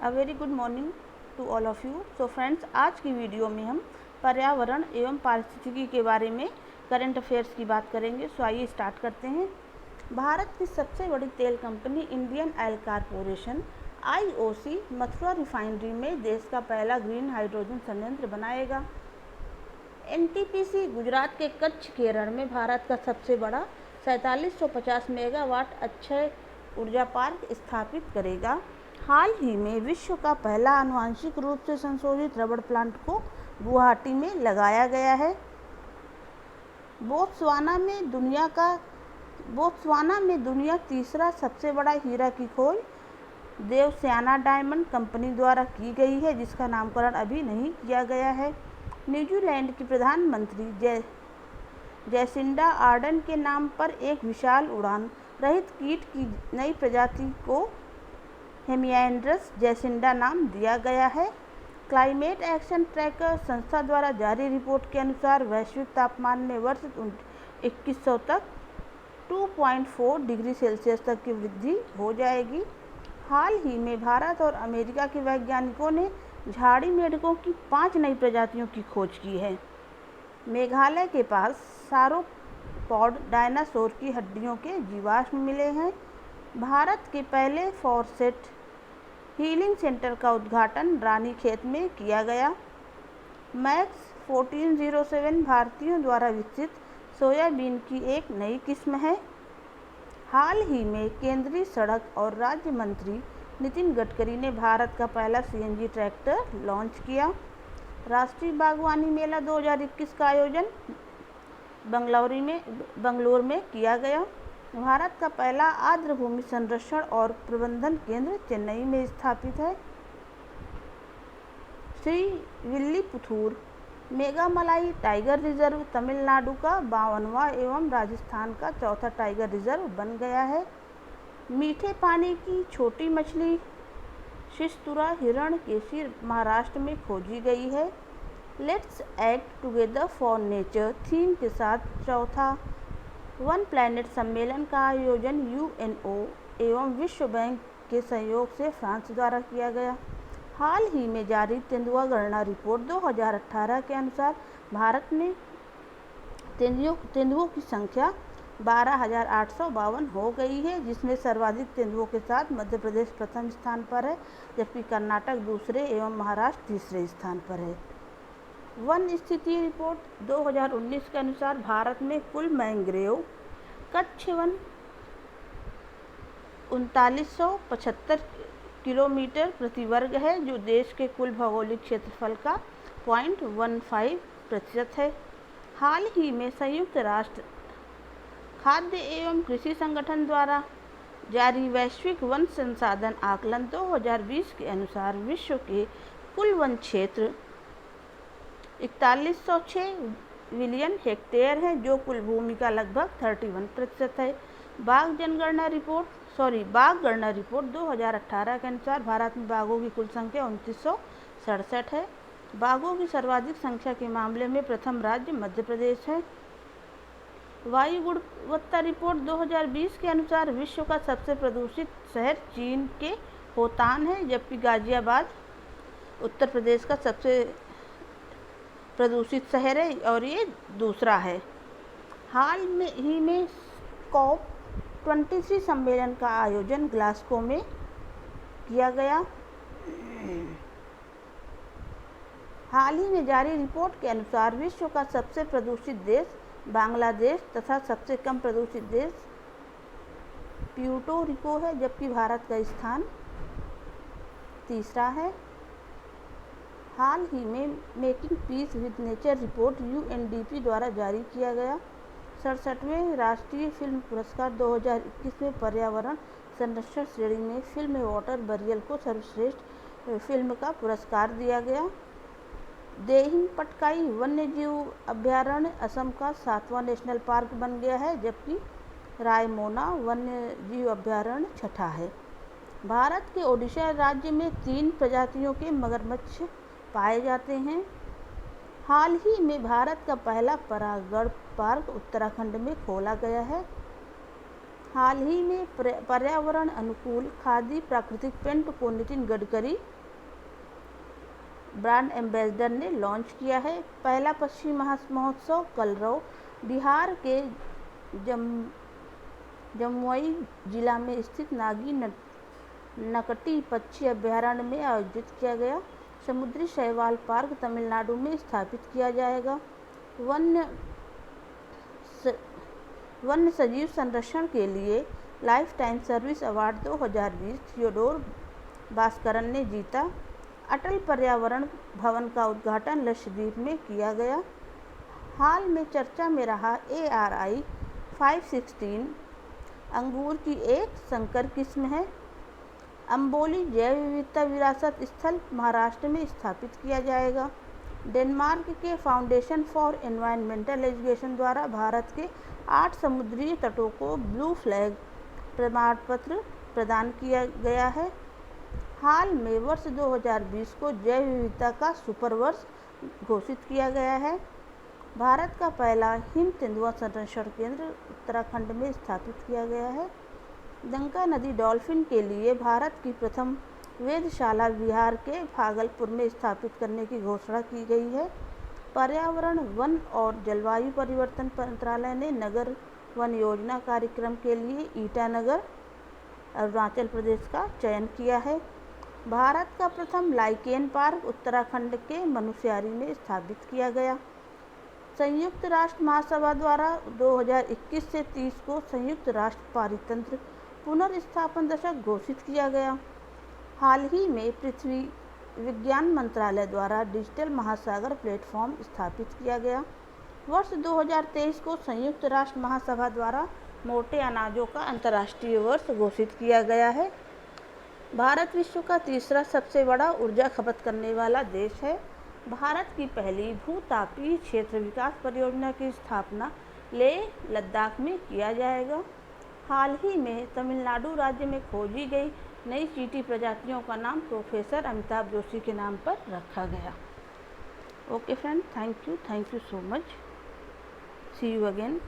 A very good morning to all of you. So friends, आज की video में हम पर्यावरण एवं पारिस्थितिकी के बारे में करंट अफेयर्स की बात करेंगे। सो आइए स्टार्ट करते हैं। भारत की सबसे बड़ी तेल company Indian oil corporation (IOC) Mathura refinery में देश का पहला ग्रीन हाइड्रोजन संयंत्र बनाएगा। NTPC गुजरात के कच्छ केरल में भारत का सबसे बड़ा 4750 मेगावाट अक्षय ऊर्जा पार्क स्थापित करेगा। हाल ही में विश्व का पहला आनुवंशिक रूप से संशोधित रबड़ प्लांट को गुवाहाटी में लगाया गया है। बोत्सवाना में दुनिया तीसरा सबसे बड़ा हीरा की खोज देवस्याना डायमंड कंपनी द्वारा की गई है, जिसका नामकरण अभी नहीं किया गया है। न्यूजीलैंड की प्रधानमंत्री जैसिंडा आर्डन के नाम पर एक विशाल उड़ान रहित कीट की नई प्रजाति को हेमियांड्रस जैसिंडा नाम दिया गया है। क्लाइमेट एक्शन ट्रैकर संस्था द्वारा जारी रिपोर्ट के अनुसार वैश्विक तापमान में वर्ष 2100 तक 2.4 डिग्री सेल्सियस तक की वृद्धि हो जाएगी। हाल ही में भारत और अमेरिका के वैज्ञानिकों ने झाड़ी मेंढकों की 5 नई प्रजातियों की खोज की है। मेघालय के पास सारोपॉड डायनासोर की हड्डियों के जीवाश्म मिले हैं। भारत के पहले फॉरेस्ट हीलिंग सेंटर का उद्घाटन रानीखेत में किया गया। मैक्स 1407 भारतीयों द्वारा विकसित सोयाबीन की एक नई किस्म है। हाल ही में केंद्रीय सड़क और राज्य मंत्री नितिन गडकरी ने भारत का पहला CNG ट्रैक्टर लॉन्च किया। राष्ट्रीय बागवानी मेला 2021 का आयोजन बंगलौर में किया गया। भारत का पहला आर्द्र भूमि संरक्षण और प्रबंधन केंद्र चेन्नई में स्थापित है। श्री विल्लीपुथूर मेघामलाई टाइगर रिजर्व तमिलनाडु का 52वां एवं राजस्थान का चौथा टाइगर रिजर्व बन गया है। मीठे पानी की छोटी मछली शिस्तुरा हिरण्यकेशी महाराष्ट्र में खोजी गई है। Let's act together for nature theme के साथ चौथा वन प्लैनेट सम्मेलन का आयोजन UNO एवं विश्व बैंक के सहयोग से फ्रांस द्वारा किया गया। हाल ही में जारी तेंदुआ गणना रिपोर्ट 2018 के अनुसार भारत में तेंदुओं की संख्या 12,852 हो गई है, जिसमें सर्वाधिक तेंदुओं के साथ मध्य प्रदेश प्रथम स्थान पर है, जबकि कर्नाटक दूसरे एवं महाराष्ट्र तीसरे स्थान पर है। वन स्थिति रिपोर्ट 2019 के अनुसार भारत में कुल मैंग्रोव कच्छ वन 3975 किलोमीटर प्रति वर्ग है, जो देश के कुल भौगोलिक क्षेत्रफल का 0.15% है। हाल ही में संयुक्त राष्ट्र खाद्य एवं कृषि संगठन द्वारा जारी वैश्विक वन संसाधन आकलन 2020 के अनुसार विश्व के कुल वन क्षेत्र 4106 मिलियन हेक्टेयर है, जो कुल भूमि का लगभग 31% है। बाघ गणना रिपोर्ट 2018 के अनुसार भारत में बाघों की कुल संख्या 2967 है। बाघों की सर्वाधिक संख्या के मामले में प्रथम राज्य मध्य प्रदेश है। वायु गुणवत्ता रिपोर्ट 2020 के अनुसार विश्व का सबसे प्रदूषित शहर चीन के होतान है, जबकि गाजियाबाद उत्तर प्रदेश का सबसे प्रदूषित शहर है और ये दूसरा है। हाल ही में COP23 सम्मेलन का आयोजन ग्लासगो में किया गया। हाल ही में जारी रिपोर्ट के अनुसार विश्व का सबसे प्रदूषित देश बांग्लादेश तथा सबसे कम प्रदूषित देश प्यूर्टो रिको है, जबकि भारत का स्थान तीसरा है। हाल ही में making peace with nature report UNDP द्वारा जारी किया गया। 67वें राष्ट्रीय फिल्म पुरस्कार 2021 में पर्यावरण संरक्षण श्रेणी में फिल्म वाटर बरियल को सर्वश्रेष्ठ फिल्म का पुरस्कार दिया गया। देहिंग पटकाई वन्यजीव अभ्यारण्य असम का 7वां नेशनल पार्क बन गया है, जबकि रायमोना वन्यजीव अभ्यारण्य छठा है। भारत के ओडिशा राज्य में 3 प्रजातियों के मगरमच्छ पाए जाते हैं। हाल ही में भारत का पहला परागण पार्क उत्तराखंड में खोला गया है। हाल ही में पर्यावरण अनुकूल खादी प्राकृतिक पेंट को नितिन गडकरी ब्रांड एम्बेसडर ने लॉन्च किया है। पहला पश्चिमी महोत्सव कलरव बिहार के जमुई जिला में स्थित नागी नकटी पक्षी अभयारण्य में आयोजित किया गया। समुद्री शैवाल पार्क तमिलनाडु में स्थापित किया जाएगा। वन्य सजीव संरक्षण के लिए life time service award 2020 Theodore Bhaskaran ने जीता। अटल पर्यावरण भवन का उद्घाटन लक्षद्वीप में किया गया। हाल में चर्चा में रहा ARI 516 अंगूर की एक संकर किस्म है। अंबोली जैव विविधता विरासत स्थल महाराष्ट्र में स्थापित किया जाएगा। डेनमार्क के फाउंडेशन फॉर एनवायरमेंटल एजुकेशन द्वारा भारत के 8 समुद्री तटों को ब्लू फ्लैग प्रमाण पत्र प्रदान किया गया है। हाल में वर्ष 2020 को जैव विविधता का सुपर वर्ष घोषित किया गया है। भारत का पहला हिम तेंदुआ संरक्षण केंद्र उत्तराखंड में स्थापित किया गया है। गंगा नदी डॉल्फिन के लिए भारत की प्रथम वेधशाला बिहार के भागलपुर में स्थापित करने की घोषणा की गई है। पर्यावरण, वन और जलवायु परिवर्तन मंत्रालय ने नगर वन योजना कार्यक्रम के लिए ईटानगर, अरुणाचल प्रदेश का चयन किया है। भारत का प्रथम लाइकेन पार्क उत्तराखंड के मनुस्यारी में स्थापित किया गया। संयुक्त राष्ट्र महासभा द्वारा 2021 से 30 को संयुक्त राष्ट्र पारितंत्र पुनर्स्थापन दशक घोषित किया गया। हाल ही में पृथ्वी विज्ञान मंत्रालय द्वारा डिजिटल महासागर प्लेटफॉर्म स्थापित किया गया। वर्ष 2023 को संयुक्त राष्ट्र महासभा द्वारा मोटे अनाजों का अंतर्राष्ट्रीय वर्ष घोषित किया गया है। भारत विश्व का तीसरा सबसे बड़ा ऊर्जा खपत करने वाला देश है। भारत की पहली भूतापीय क्षेत्र विकास परियोजना की स्थापना लेह लद्दाख में किया जाएगा। हाल ही में तमिलनाडु राज्य में खोजी गई नई चींटी प्रजातियों का नाम प्रोफेसर अमिताभ जोशी के नाम पर रखा गया। Okay friend, thank you so much. See you again.